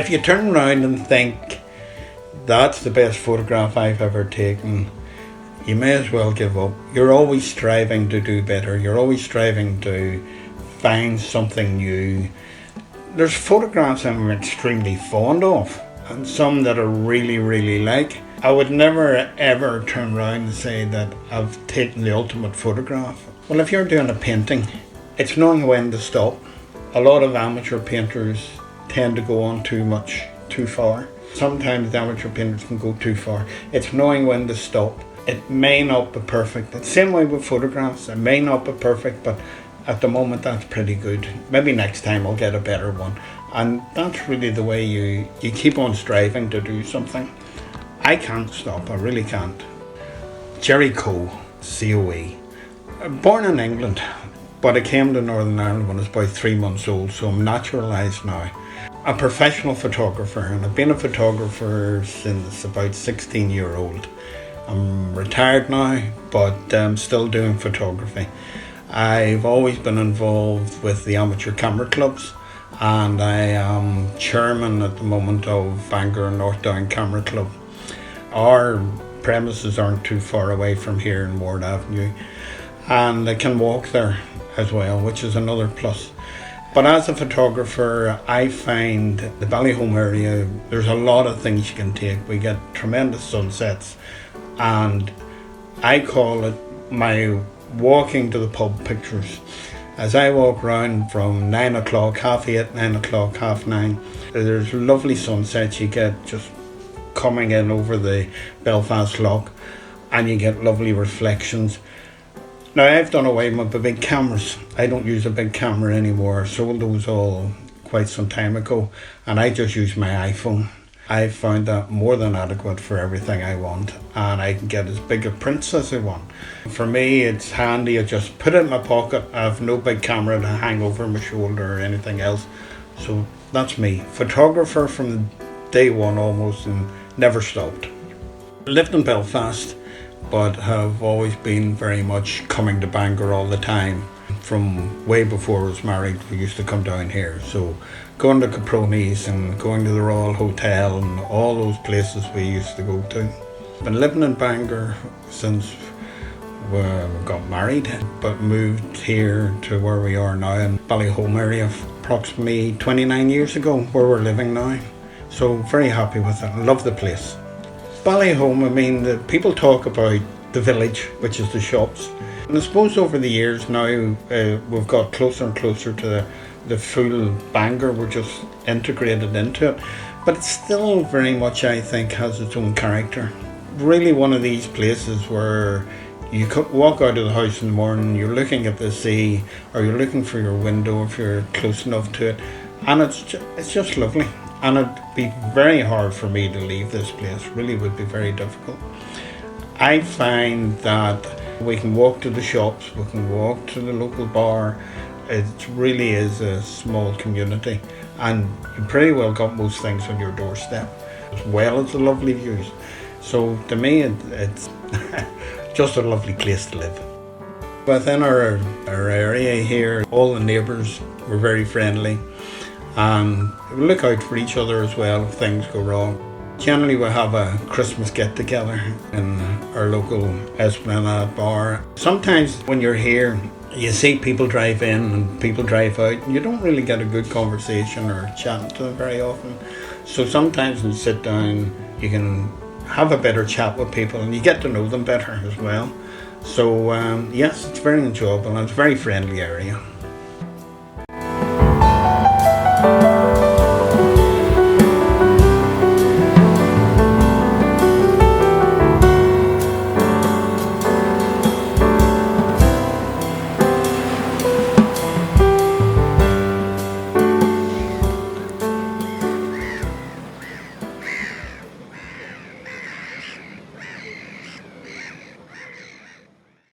If you turn around and think that's the best photograph I've ever taken, you may as well give up. You're always striving to do better. You're always striving to find something new. There's photographs I'm extremely fond of, and some that I really, really like. I would never ever turn around and say that I've taken the ultimate photograph. Well, if you're doing a painting, it's knowing when to stop. A lot of amateur painters tend to go on too far. Sometimes the amateur painters can go too far. It's knowing when to stop. It may not be perfect. The same way with photographs. It may not be perfect, but at the moment that's pretty good. Maybe next time I'll get a better one. And that's really the way you keep on striving to do something. I can't stop, I really can't. Jerry Coe, COE. Born in England, but I came to Northern Ireland when I was about 3 months old, so I'm naturalised now. A professional photographer, and I've been a photographer since about 16-year-old. I'm retired now, but I'm still doing photography. I've always been involved with the amateur camera clubs, and I am chairman at the moment of Bangor North Down Camera Club. Our premises aren't too far away from here in Ward Avenue, and I can walk there as well, which is another plus. But as a photographer, I find the Ballyholme area, there's a lot of things you can take. We get tremendous sunsets, and I call it my walking to the pub pictures. As I walk around from 9 o'clock, half 8, 9 o'clock, half 9, there's lovely sunsets you get just coming in over the Belfast Lough, and you get lovely reflections. Now, I've done away with the big cameras. I don't use a big camera anymore. I sold those all quite some time ago, and I just use my iPhone. I found that more than adequate for everything I want, and I can get as big a prints as I want. For me, it's handy. I just put it in my pocket. I have no big camera to hang over my shoulder or anything else. So that's me. Photographer from day one almost, and never stopped. Lived in Belfast, but have always been very much coming to Bangor all the time. From way before I was married, we used to come down here. So going to Caproni's and going to the Royal Hotel and all those places we used to go to. Been living in Bangor since we got married, but moved here to where we are now in Ballyholme area approximately 29 years ago, where we're living now. So very happy with it. Love the place. Ballyholme, I mean, the people talk about the village, which is the shops. And I suppose over the years now, we've got closer and closer to the full Bangor. We're just integrated into it. But it's still very much, I think, has its own character. Really one of these places where you could walk out of the house in the morning, you're looking at the sea, or you're looking for your window if you're close enough to it. And it's just lovely. And it'd be very hard for me to leave this place, really would be very difficult. I find that we can walk to the shops, we can walk to the local bar. It really is a small community, and you pretty well got most things on your doorstep, as well as the lovely views. So to me, it's just a lovely place to live. Within our area here, all the neighbours were very friendly. And we look out for each other as well if things go wrong. Generally we have a Christmas get together in our local Esplanade bar. Sometimes when you're here you see people drive in and people drive out, and you don't really get a good conversation or chatting to them very often. So sometimes when you sit down you can have a better chat with people and you get to know them better as well. So yes, it's very enjoyable and it's a very friendly area.